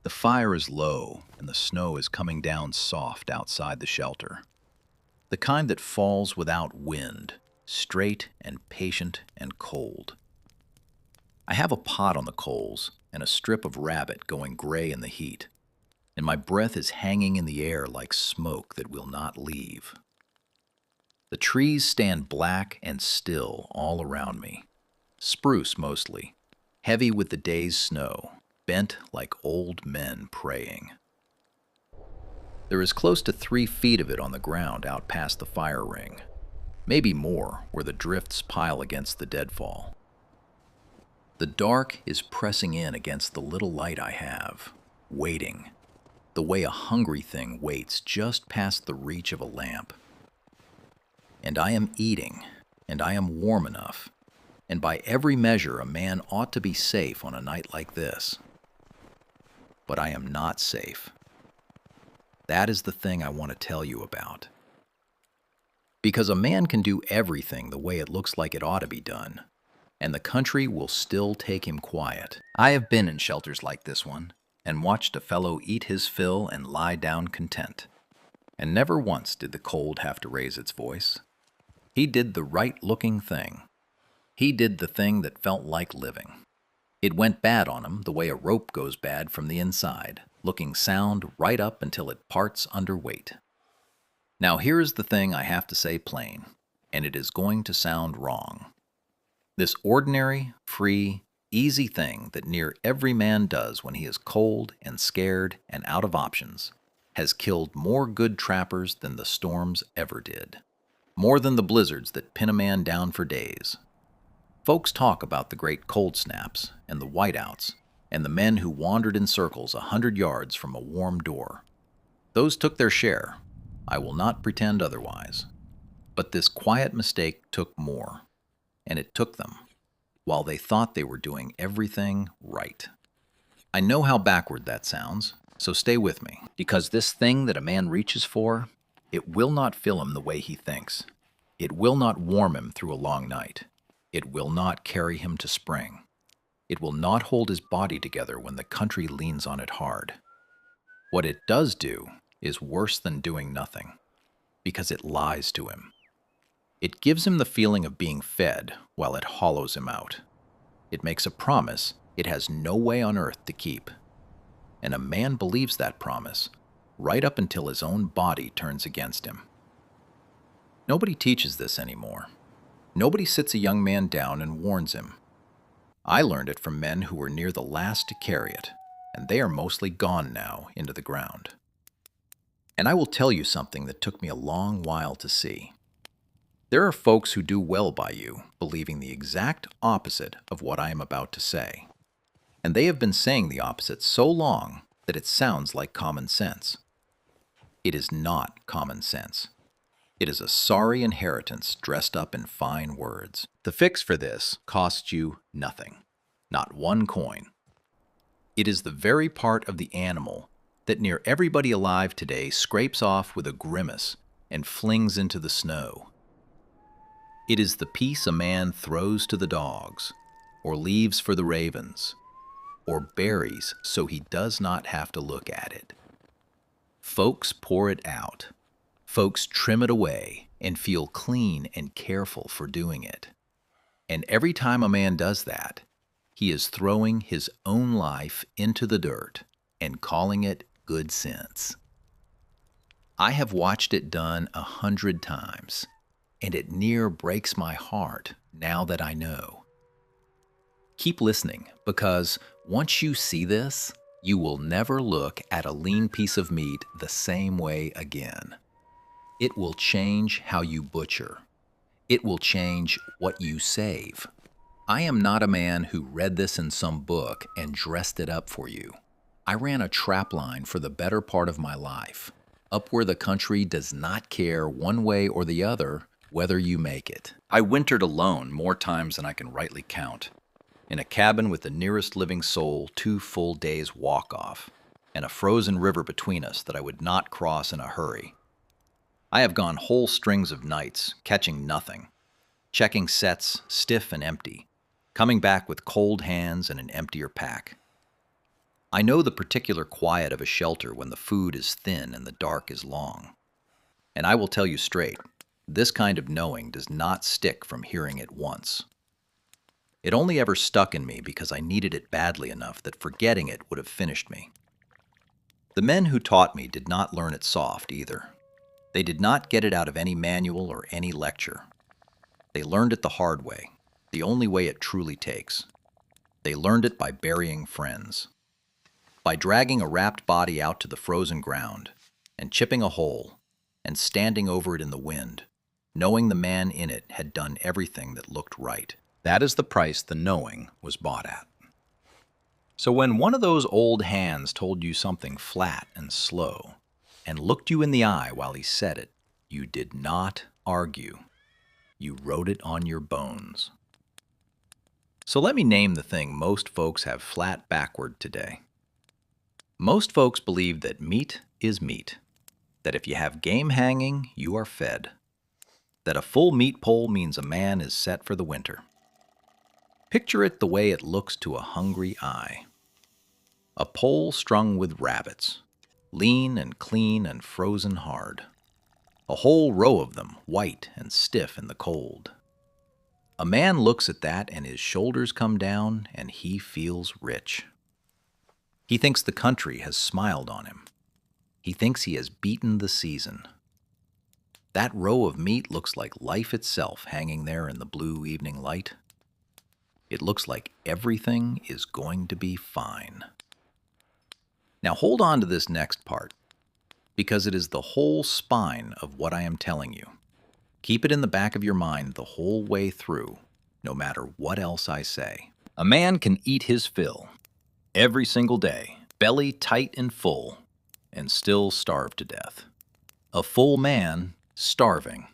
The fire is low, and the snow is coming down soft outside the shelter. The kind that falls without wind, straight and patient and cold. I have a pot on the coals and a strip of rabbit going gray in the heat, and my breath is hanging in the air like smoke that will not leave. The trees stand black and still all around me, spruce mostly, heavy with the day's snow, bent like old men praying. There is close to 3 feet of it on the ground out past the fire ring, maybe more where the drifts pile against the deadfall. The dark is pressing in against the little light I have, waiting, the way a hungry thing waits just past the reach of a lamp. And I am eating, and I am warm enough, and by every measure a man ought to be safe on a night like this. But I am not safe. That is the thing I want to tell you about. Because a man can do everything the way it looks like it ought to be done, and the country will still take him quiet. I have been in shelters like this one, and watched a fellow eat his fill and lie down content. And never once did the cold have to raise its voice. He did the right-looking thing. He did the thing that felt like living. It went bad on him the way a rope goes bad from the inside, looking sound right up until it parts under weight. Now here is the thing I have to say plain, and it is going to sound wrong. This ordinary, free, easy thing that near every man does when he is cold and scared and out of options has killed more good trappers than the storms ever did. More than the blizzards that pin a man down for days. Folks talk about the great cold snaps and the whiteouts and the men who wandered in circles 100 yards from a warm door. Those took their share. I will not pretend otherwise. But this quiet mistake took more, and it took them, while they thought they were doing everything right. I know how backward that sounds, so stay with me, because this thing that a man reaches for, it will not fill him the way he thinks. It will not warm him through a long night. It will not carry him to spring. It will not hold his body together when the country leans on it hard. What it does do is worse than doing nothing, because it lies to him. It gives him the feeling of being fed while it hollows him out. It makes a promise it has no way on earth to keep. And a man believes that promise right up until his own body turns against him. Nobody teaches this anymore. Nobody sits a young man down and warns him. I learned it from men who were near the last to carry it, and they are mostly gone now into the ground. And I will tell you something that took me a long while to see. There are folks who do well by you, believing the exact opposite of what I am about to say. And they have been saying the opposite so long that it sounds like common sense. It is not common sense. It is a sorry inheritance dressed up in fine words. The fix for this costs you nothing, not one coin. It is the very part of the animal that near everybody alive today scrapes off with a grimace and flings into the snow. It is the piece a man throws to the dogs, or leaves for the ravens, or buries so he does not have to look at it. Folks pour it out. Folks trim it away and feel clean and careful for doing it. And every time a man does that, he is throwing his own life into the dirt and calling it good sense. I have watched it done 100 times, and it near breaks my heart now that I know. Keep listening, because once you see this, you will never look at a lean piece of meat the same way again. It will change how you butcher. It will change what you save. I am not a man who read this in some book and dressed it up for you. I ran a trap line for the better part of my life, up where the country does not care one way or the other whether you make it. I wintered alone more times than I can rightly count, in a cabin with the nearest living soul 2 full days' walk off, and a frozen river between us that I would not cross in a hurry. I have gone whole strings of nights, catching nothing, checking sets stiff and empty, coming back with cold hands and an emptier pack. I know the particular quiet of a shelter when the food is thin and the dark is long. And I will tell you straight, this kind of knowing does not stick from hearing it once. It only ever stuck in me because I needed it badly enough that forgetting it would have finished me. The men who taught me did not learn it soft either. They did not get it out of any manual or any lecture. They learned it the hard way, the only way it truly takes. They learned it by burying friends, by dragging a wrapped body out to the frozen ground and chipping a hole and standing over it in the wind, knowing the man in it had done everything that looked right. That is the price the knowing was bought at. So when one of those old hands told you something flat and slow and looked you in the eye while he said it, you did not argue. You wrote it on your bones. So let me name the thing most folks have flat backward today. Most folks believe that meat is meat, that if you have game hanging, you are fed, that a full meat pole means a man is set for the winter. Picture it the way it looks to a hungry eye. A pole strung with rabbits, lean and clean and frozen hard. A whole row of them, white and stiff in the cold. A man looks at that and his shoulders come down and he feels rich. He thinks the country has smiled on him. He thinks he has beaten the season. That row of meat looks like life itself hanging there in the blue evening light. It looks like everything is going to be fine. Now hold on to this next part, because it is the whole spine of what I am telling you. Keep it in the back of your mind the whole way through, no matter what else I say. A man can eat his fill every single day, belly tight and full, and still starve to death. A full man starving.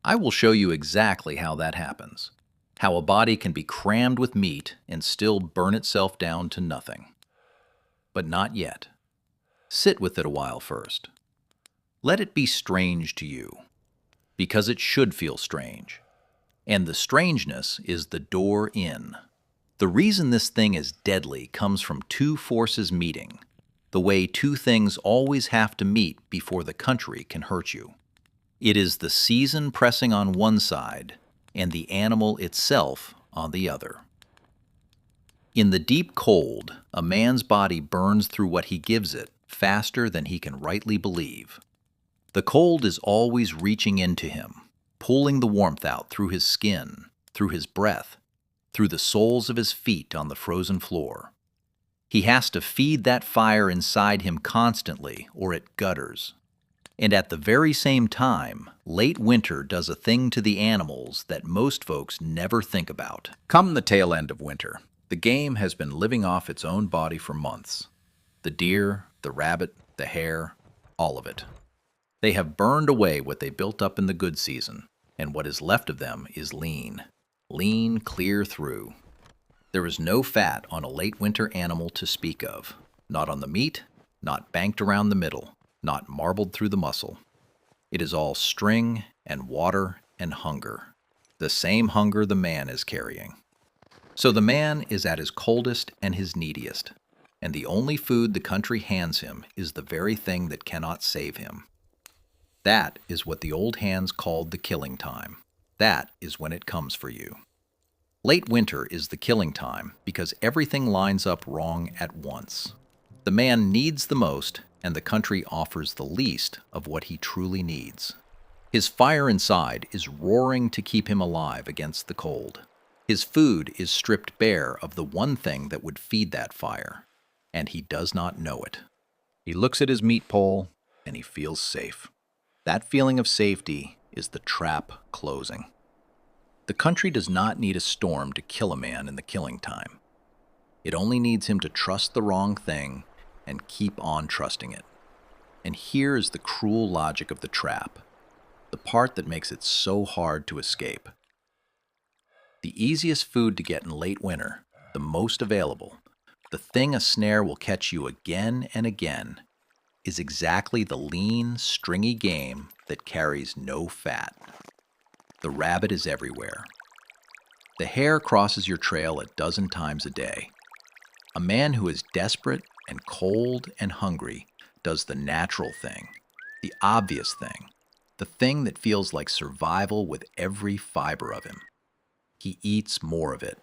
I will show you exactly how that happens. How a body can be crammed with meat and still burn itself down to nothing. But not yet. Sit with it a while first. Let it be strange to you, because it should feel strange. And the strangeness is the door in. The reason this thing is deadly comes from two forces meeting, the way two things always have to meet before the country can hurt you. It is the season pressing on one side and the animal itself on the other. In the deep cold, a man's body burns through what he gives it faster than he can rightly believe. The cold is always reaching into him, pulling the warmth out through his skin, through his breath, through the soles of his feet on the frozen floor. He has to feed that fire inside him constantly, or it gutters. And at the very same time, late winter does a thing to the animals that most folks never think about. Come the tail end of winter, the game has been living off its own body for months. The deer, the rabbit, the hare, all of it. They have burned away what they built up in the good season, and what is left of them is lean. Lean clear through. There is no fat on a late winter animal to speak of. Not on the meat, not banked around the middle, not marbled through the muscle. It is all string and water and hunger. The same hunger the man is carrying. So the man is at his coldest and his neediest, and the only food the country hands him is the very thing that cannot save him. That is what the old hands called the killing time. That is when it comes for you. Late winter is the killing time because everything lines up wrong at once. The man needs the most, and the country offers the least of what he truly needs. His fire inside is roaring to keep him alive against the cold. His food is stripped bare of the one thing that would feed that fire, and he does not know it. He looks at his meat pole, and he feels safe. That feeling of safety is the trap closing. The country does not need a storm to kill a man in the killing time. It only needs him to trust the wrong thing and keep on trusting it. And here is the cruel logic of the trap, the part that makes it so hard to escape. The easiest food to get in late winter, the most available, the thing a snare will catch you again and again, is exactly the lean, stringy game that carries no fat. The rabbit is everywhere. The hare crosses your trail a dozen times a day. A man who is desperate and cold and hungry does the natural thing, the obvious thing, the thing that feels like survival with every fiber of him. He eats more of it.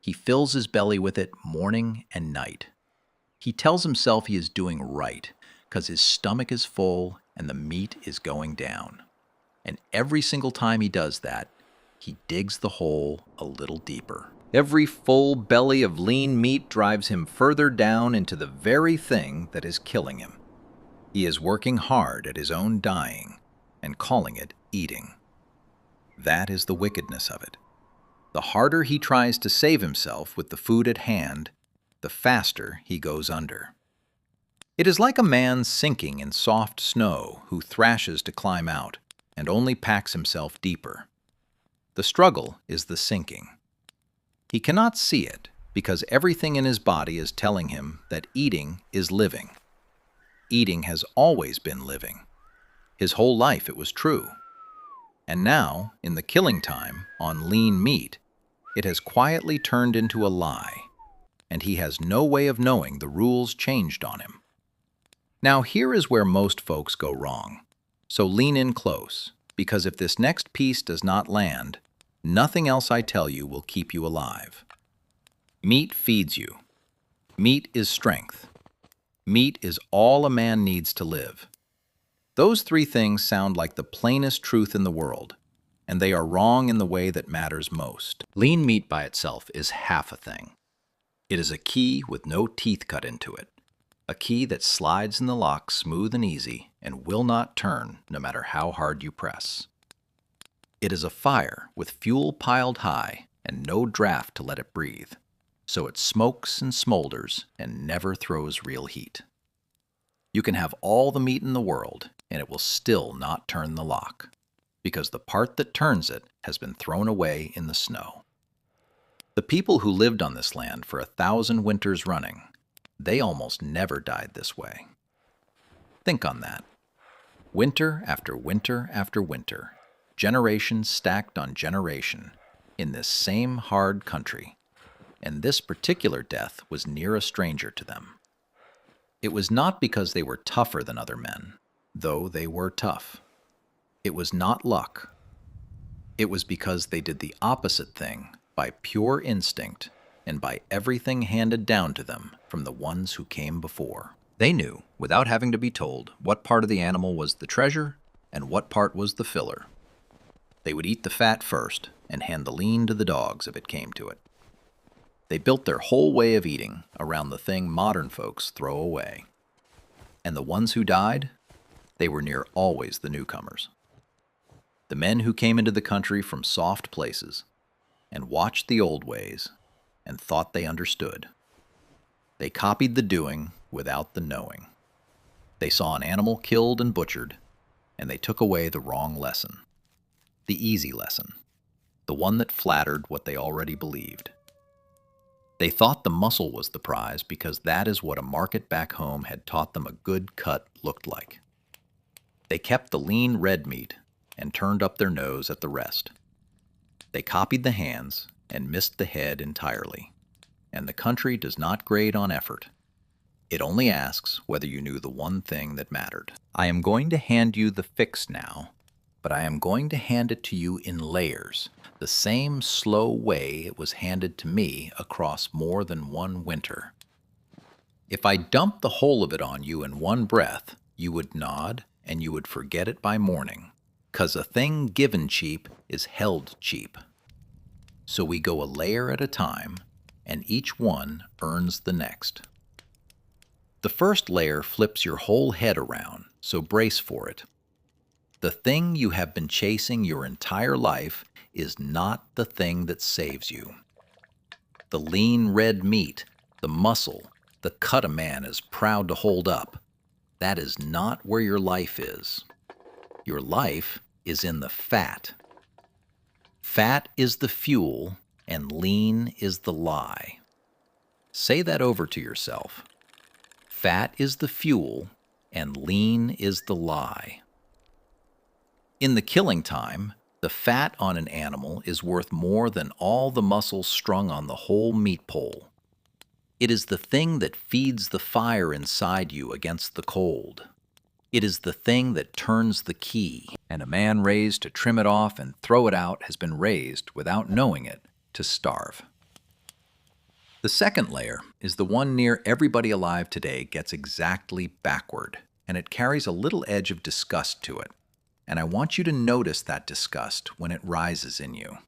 He fills his belly with it morning and night. He tells himself he is doing right because his stomach is full and the meat is going down. And every single time he does that, he digs the hole a little deeper. Every full belly of lean meat drives him further down into the very thing that is killing him. He is working hard at his own dying and calling it eating. That is the wickedness of it. The harder he tries to save himself with the food at hand, the faster he goes under. It is like a man sinking in soft snow who thrashes to climb out and only packs himself deeper. The struggle is the sinking. He cannot see it because everything in his body is telling him that eating is living. Eating has always been living. His whole life it was true. And now, in the killing time, on lean meat, it has quietly turned into a lie, and he has no way of knowing the rules changed on him. Now here is where most folks go wrong. So lean in close, because if this next piece does not land, nothing else I tell you will keep you alive. Meat feeds you. Meat is strength. Meat is all a man needs to live. Those three things sound like the plainest truth in the world, and they are wrong in the way that matters most. Lean meat by itself is half a thing. It is a key with no teeth cut into it, a key that slides in the lock smooth and easy and will not turn no matter how hard you press. It is a fire with fuel piled high and no draft to let it breathe, so it smokes and smolders and never throws real heat. You can have all the meat in the world, and it will still not turn the lock, because the part that turns it has been thrown away in the snow. The people who lived on this land for 1,000 winters running, they almost never died this way. Think on that. Winter after winter after winter, generation stacked on generation, in this same hard country, and this particular death was near a stranger to them. It was not because they were tougher than other men, though they were tough. It was not luck. It was because they did the opposite thing by pure instinct and by everything handed down to them from the ones who came before. They knew, without having to be told, what part of the animal was the treasure and what part was the filler. They would eat the fat first and hand the lean to the dogs if it came to it. They built their whole way of eating around the thing modern folks throw away. And the ones who died, they were near always the newcomers. The men who came into the country from soft places and watched the old ways and thought they understood. They copied the doing without the knowing. They saw an animal killed and butchered, and they took away the wrong lesson, the easy lesson, the one that flattered what they already believed. They thought the muscle was the prize because that is what a market back home had taught them a good cut looked like. They kept the lean red meat and turned up their nose at the rest. They copied the hands and missed the head entirely. And the country does not grade on effort. It only asks whether you knew the one thing that mattered. I am going to hand you the fix now, but I am going to hand it to you in layers, the same slow way it was handed to me across more than one winter. If I dumped the whole of it on you in one breath, you would nod and you would forget it by morning, 'cause a thing given cheap is held cheap. So we go a layer at a time, and each one earns the next. The first layer flips your whole head around, so brace for it. The thing you have been chasing your entire life is not the thing that saves you. The lean red meat, the muscle, the cut a man is proud to hold up, that is not where your life is. Your life is in the fat. Fat is the fuel, and lean is the lie. Say that over to yourself. Fat is the fuel, and lean is the lie. In the killing time, the fat on an animal is worth more than all the muscle strung on the whole meat pole. It is the thing that feeds the fire inside you against the cold. It is the thing that turns the key, and a man raised to trim it off and throw it out has been raised, without knowing it, to starve. The second layer is the one near everybody alive today gets exactly backward, and it carries a little edge of disgust to it. And I want you to notice that disgust when it rises in you.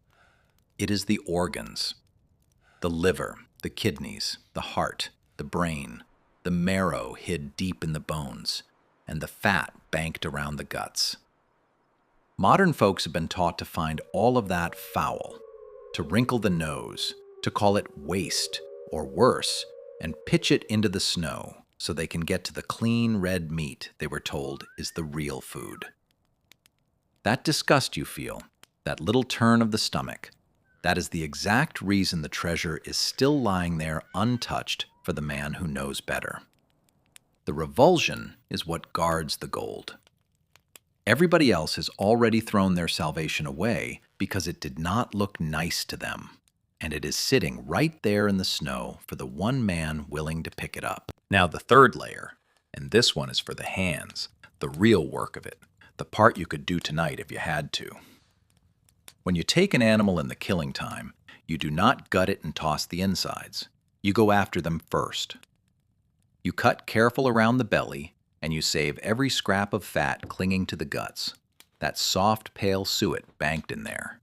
It is the organs, the liver, the kidneys, the heart, the brain, the marrow hid deep in the bones, and the fat banked around the guts. Modern folks have been taught to find all of that foul, to wrinkle the nose, to call it waste, or worse, and pitch it into the snow so they can get to the clean red meat they were told is the real food. That disgust you feel, that little turn of the stomach, that is the exact reason the treasure is still lying there untouched for the man who knows better. The revulsion is what guards the gold. Everybody else has already thrown their salvation away because it did not look nice to them, and it is sitting right there in the snow for the one man willing to pick it up. Now the third layer, and this one is for the hands, the real work of it, the part you could do tonight if you had to. When you take an animal in the killing time, you do not gut it and toss the insides. You go after them first. You cut careful around the belly, and you save every scrap of fat clinging to the guts, that soft, pale suet banked in there.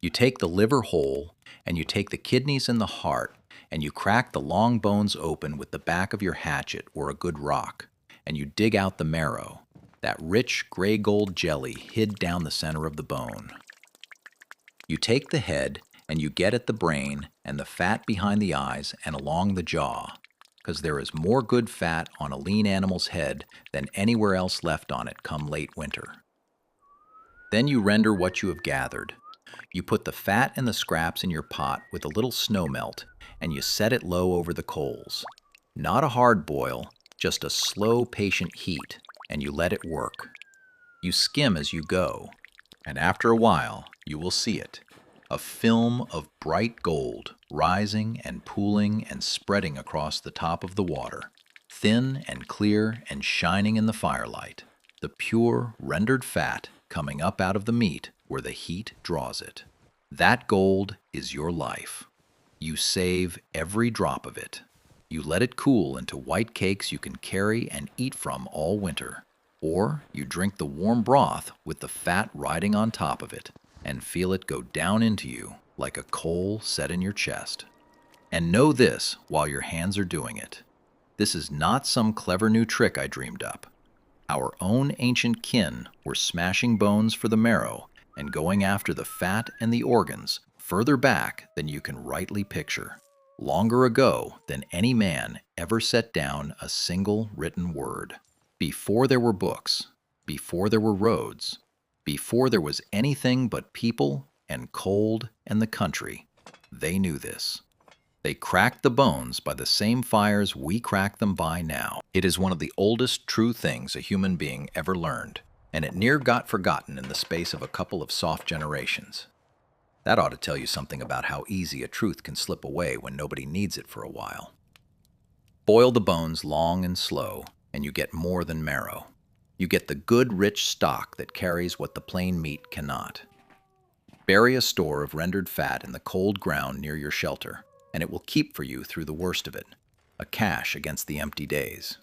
You take the liver whole, and you take the kidneys and the heart, and you crack the long bones open with the back of your hatchet or a good rock, and you dig out the marrow, that rich gray-gold jelly hid down the center of the bone. You take the head, and you get at the brain and the fat behind the eyes and along the jaw, because there is more good fat on a lean animal's head than anywhere else left on it come late winter. Then you render what you have gathered. You put the fat and the scraps in your pot with a little snow melt, and you set it low over the coals. Not a hard boil, just a slow, patient heat, and you let it work. You skim as you go, and after a while, you will see it. A film of bright gold, rising and pooling and spreading across the top of the water, thin and clear and shining in the firelight. The pure, rendered fat coming up out of the meat where the heat draws it. That gold is your life. You save every drop of it. You let it cool into white cakes you can carry and eat from all winter. Or you drink the warm broth with the fat riding on top of it and feel it go down into you like a coal set in your chest. And know this while your hands are doing it. This is not some clever new trick I dreamed up. Our own ancient kin were smashing bones for the marrow and going after the fat and the organs further back than you can rightly picture, longer ago than any man ever set down a single written word. Before there were books, before there were roads, before there was anything but people and cold and the country, they knew this. They cracked the bones by the same fires we crack them by now. It is one of the oldest true things a human being ever learned, and it near got forgotten in the space of a couple of soft generations. That ought to tell you something about how easy a truth can slip away when nobody needs it for a while. Boil the bones long and slow, and you get more than marrow. You get the good, rich stock that carries what the plain meat cannot. Bury a store of rendered fat in the cold ground near your shelter, and it will keep for you through the worst of it, a cache against the empty days.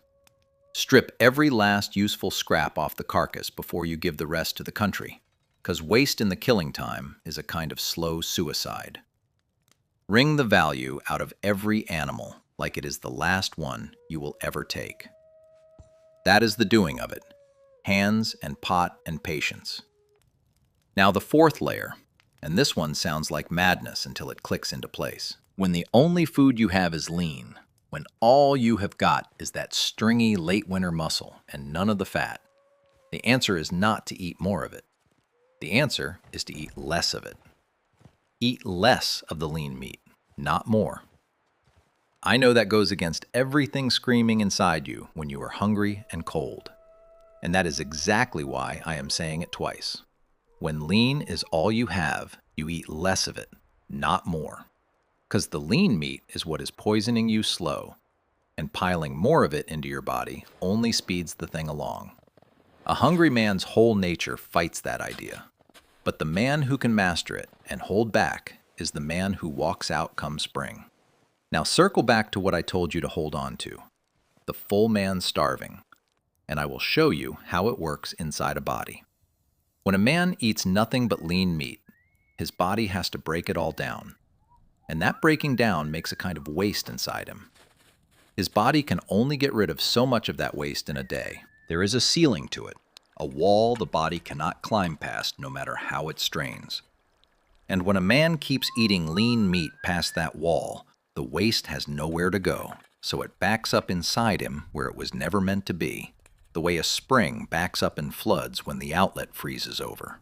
Strip every last useful scrap off the carcass before you give the rest to the country, because waste in the killing time is a kind of slow suicide. Wring the value out of every animal like it is the last one you will ever take. That is the doing of it. Hands and pot and patience. Now the fourth layer, and this one sounds like madness until it clicks into place. When the only food you have is lean, when all you have got is that stringy late winter muscle and none of the fat, the answer is not to eat more of it. The answer is to eat less of it. Eat less of the lean meat, not more. I know that goes against everything screaming inside you when you are hungry and cold. And that is exactly why I am saying it twice. When lean is all you have, you eat less of it, not more. Because the lean meat is what is poisoning you slow, and piling more of it into your body only speeds the thing along. A hungry man's whole nature fights that idea. But the man who can master it and hold back is the man who walks out come spring. Now circle back to what I told you to hold on to, the full man starving, and I will show you how it works inside a body. When a man eats nothing but lean meat, his body has to break it all down, and that breaking down makes a kind of waste inside him. His body can only get rid of so much of that waste in a day. There is a ceiling to it, a wall the body cannot climb past no matter how it strains. And when a man keeps eating lean meat past that wall, the waste has nowhere to go, so it backs up inside him where it was never meant to be, the way a spring backs up and floods when the outlet freezes over.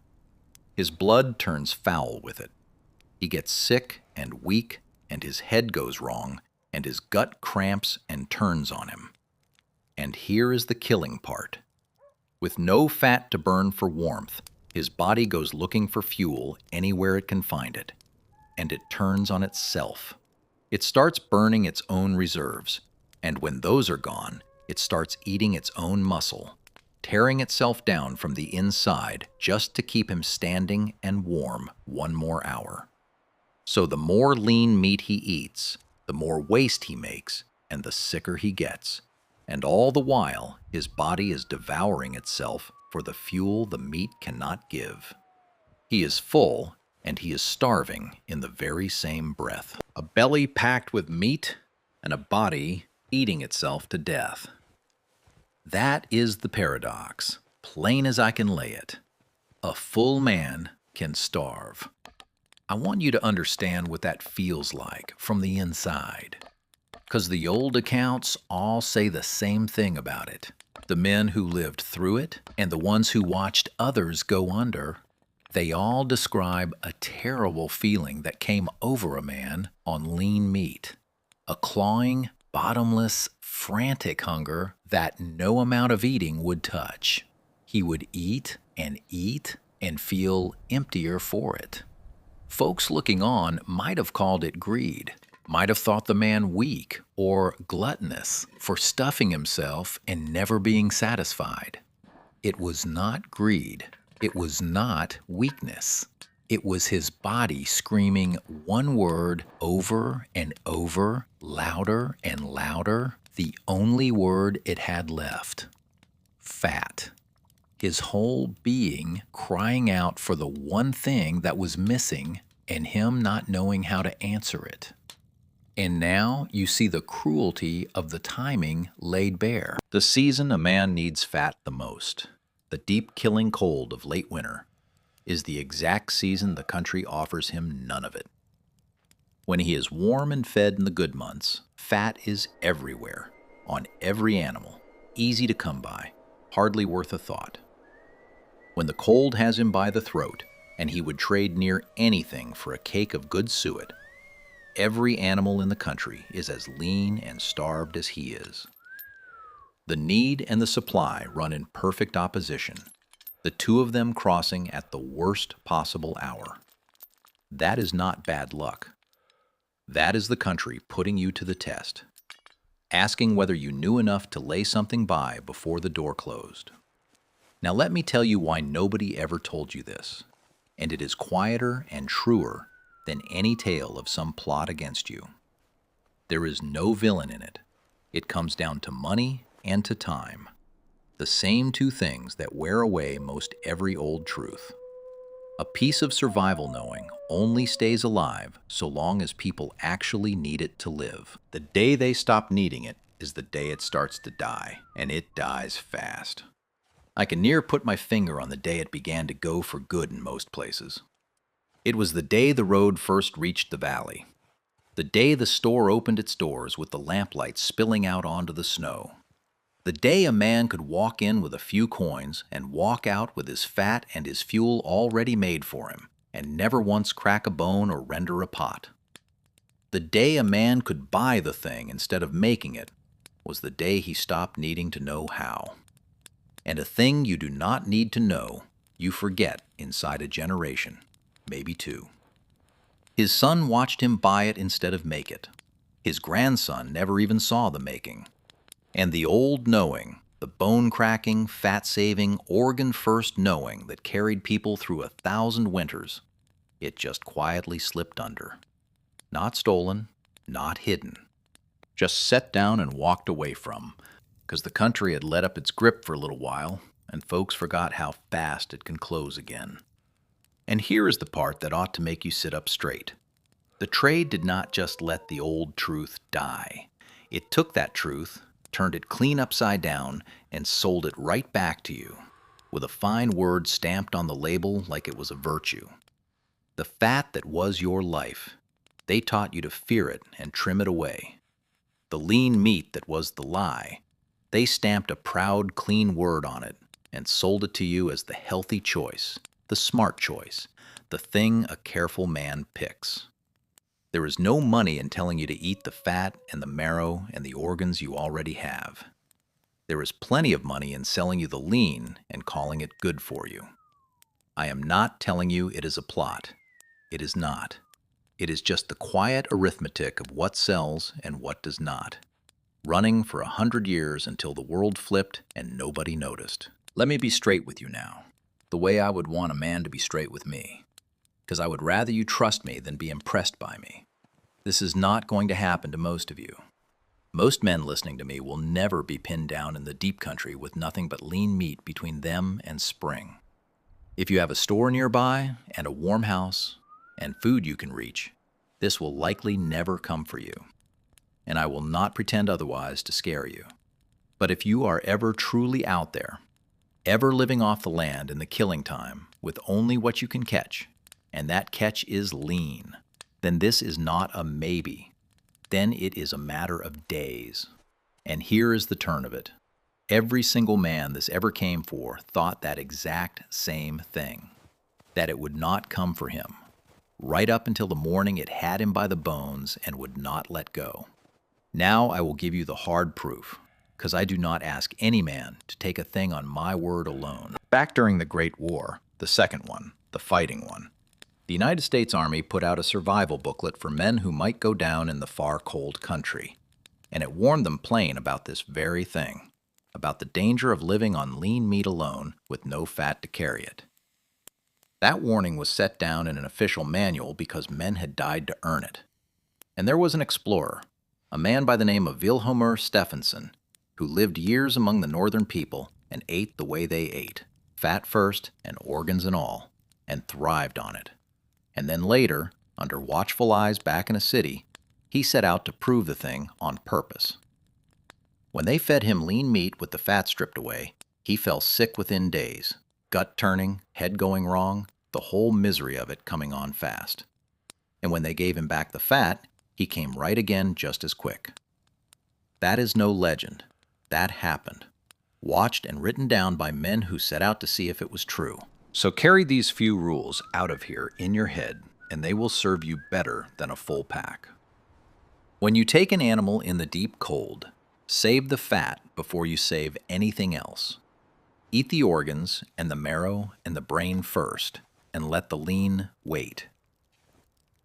His blood turns foul with it. He gets sick and weak, and his head goes wrong, and his gut cramps and turns on him. And here is the killing part. With no fat to burn for warmth, his body goes looking for fuel anywhere it can find it, and it turns on itself. It starts burning its own reserves, and when those are gone, it starts eating its own muscle, tearing itself down from the inside just to keep him standing and warm one more hour. So the more lean meat he eats, the more waste he makes, and the sicker he gets. And all the while, his body is devouring itself for the fuel the meat cannot give. He is full, and he is starving in the very same breath. A belly packed with meat, and a body eating itself to death. That is the paradox, plain as I can lay it. A full man can starve. I want you to understand what that feels like from the inside. Because the old accounts all say the same thing about it. The men who lived through it and the ones who watched others go under, they all describe a terrible feeling that came over a man on lean meat. A clawing, bottomless, frantic hunger that no amount of eating would touch. He would eat and feel emptier for it. Folks looking on might have called it greed, might have thought the man weak or gluttonous for stuffing himself and never being satisfied. It was not greed. It was not weakness. It was his body screaming one word over and over, louder and louder, the only word it had left: fat. His whole being crying out for the one thing that was missing and him not knowing how to answer it. And now you see the cruelty of the timing laid bare. The season a man needs fat the most, the deep killing cold of late winter, is the exact season the country offers him none of it. When he is warm and fed in the good months, fat is everywhere, on every animal, easy to come by, hardly worth a thought. When the cold has him by the throat, and he would trade near anything for a cake of good suet, every animal in the country is as lean and starved as he is. The need and the supply run in perfect opposition, the two of them crossing at the worst possible hour. That is not bad luck. That is the country putting you to the test, asking whether you knew enough to lay something by before the door closed. Now let me tell you why nobody ever told you this, and it is quieter and truer than any tale of some plot against you. There is no villain in it. It comes down to money and to time, the same two things that wear away most every old truth. A piece of survival knowing only stays alive so long as people actually need it to live. The day they stop needing it is the day it starts to die, and it dies fast. I can near put my finger on the day it began to go for good in most places. It was the day the road first reached the valley, the day the store opened its doors with the lamplight spilling out onto the snow, the day a man could walk in with a few coins and walk out with his fat and his fuel already made for him, and never once crack a bone or render a pot. The day a man could buy the thing instead of making it was the day he stopped needing to know how. And a thing you do not need to know, you forget inside a generation, maybe two. His son watched him buy it instead of make it. His grandson never even saw the making. And the old knowing, the bone-cracking, fat-saving, organ-first knowing that carried people through 1,000 winters, it just quietly slipped under. Not stolen, not hidden. Just set down and walked away from, because the country had let up its grip for a little while, and folks forgot how fast it can close again. And here is the part that ought to make you sit up straight. The trade did not just let the old truth die. It took that truth, turned it clean upside down, and sold it right back to you, with a fine word stamped on the label like it was a virtue. The fat that was your life, they taught you to fear it and trim it away. The lean meat that was the lie, they stamped a proud, clean word on it and sold it to you as the healthy choice, the smart choice, the thing a careful man picks. There is no money in telling you to eat the fat and the marrow and the organs you already have. There is plenty of money in selling you the lean and calling it good for you. I am not telling you it is a plot. It is not. It is just the quiet arithmetic of what sells and what does not, running for 100 years until the world flipped and nobody noticed. Let me be straight with you now, the way I would want a man to be straight with me, because I would rather you trust me than be impressed by me. This is not going to happen to most of you. Most men listening to me will never be pinned down in the deep country with nothing but lean meat between them and spring. If you have a store nearby and a warm house and food you can reach, this will likely never come for you. And I will not pretend otherwise to scare you. But if you are ever truly out there, ever living off the land in the killing time with only what you can catch, and that catch is lean, then this is not a maybe. Then it is a matter of days. And here is the turn of it. Every single man this ever came for thought that exact same thing, that it would not come for him, right up until the morning it had him by the bones and would not let go. Now I will give you the hard proof, because I do not ask any man to take a thing on my word alone. Back during the Great War, the second one, the fighting one, the United States Army put out a survival booklet for men who might go down in the far cold country, and it warned them plain about this very thing, about the danger of living on lean meat alone with no fat to carry it. That warning was set down in an official manual because men had died to earn it. And there was an explorer, a man by the name of Vilhjalmur Stefansson, who lived years among the northern people and ate the way they ate, fat first and organs and all, and thrived on it. And then later, under watchful eyes back in a city, he set out to prove the thing on purpose. When they fed him lean meat with the fat stripped away, he fell sick within days, gut turning, head going wrong, the whole misery of it coming on fast. And when they gave him back the fat, he came right again just as quick. That is no legend. That happened. Watched and written down by men who set out to see if it was true. So carry these few rules out of here in your head, and they will serve you better than a full pack. When you take an animal in the deep cold, save the fat before you save anything else. Eat the organs and the marrow and the brain first, and let the lean wait.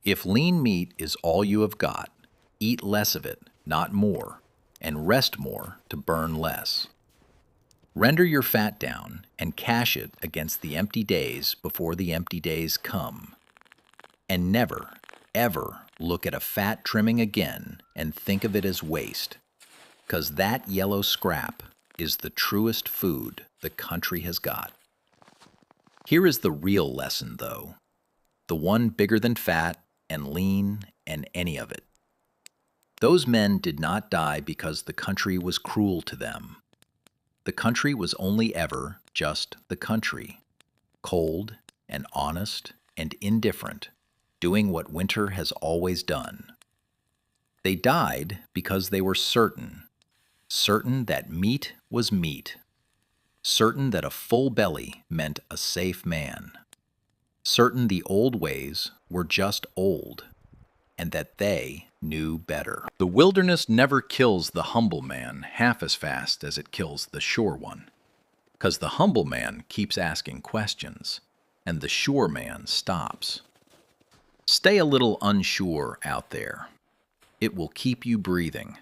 If lean meat is all you have got, eat less of it, not more, and rest more to burn less. Render your fat down and cash it against the empty days before the empty days come. And never, ever look at a fat trimming again and think of it as waste, 'cause that yellow scrap is the truest food the country has got. Here is the real lesson, though, the one bigger than fat and lean and any of it. Those men did not die because the country was cruel to them. The country was only ever just the country, cold and honest and indifferent, doing what winter has always done. They died because they were certain that meat was meat, certain that a full belly meant a safe man, certain the old ways were just old, and that they knew better. The wilderness never kills the humble man half as fast as it kills the sure one, 'cause the humble man keeps asking questions, and the sure man stops. Stay a little unsure out there. It will keep you breathing.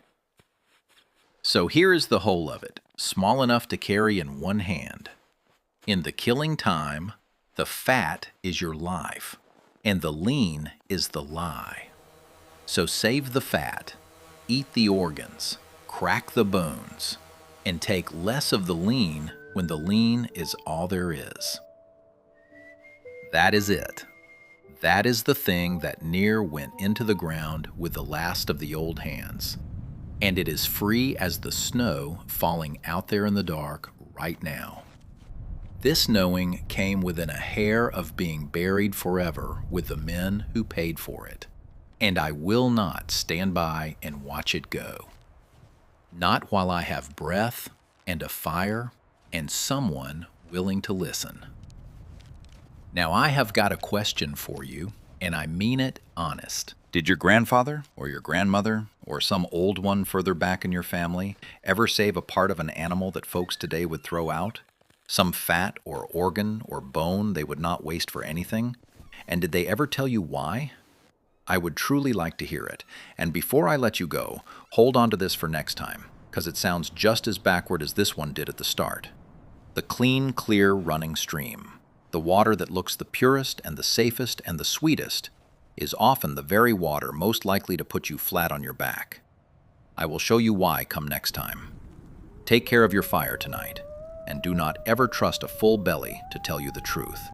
So here is the whole of it, small enough to carry in one hand. In the killing time, the fat is your life, and the lean is the lie. So save the fat, eat the organs, crack the bones, and take less of the lean when the lean is all there is. That is it. That is the thing that near went into the ground with the last of the old hands. And it is free as the snow falling out there in the dark right now. This knowing came within a hair of being buried forever with the men who paid for it. And I will not stand by and watch it go. Not while I have breath and a fire and someone willing to listen. Now I have got a question for you, and I mean it honest. Did your grandfather or your grandmother or some old one further back in your family ever save a part of an animal that folks today would throw out? Some fat or organ or bone they would not waste for anything? And did they ever tell you why? I would truly like to hear it. And before I let you go, hold on to this for next time, because it sounds just as backward as this one did at the start. The clean, clear running stream. The water that looks the purest and the safest and the sweetest is often the very water most likely to put you flat on your back. I will show you why come next time. Take care of your fire tonight, and do not ever trust a full belly to tell you the truth.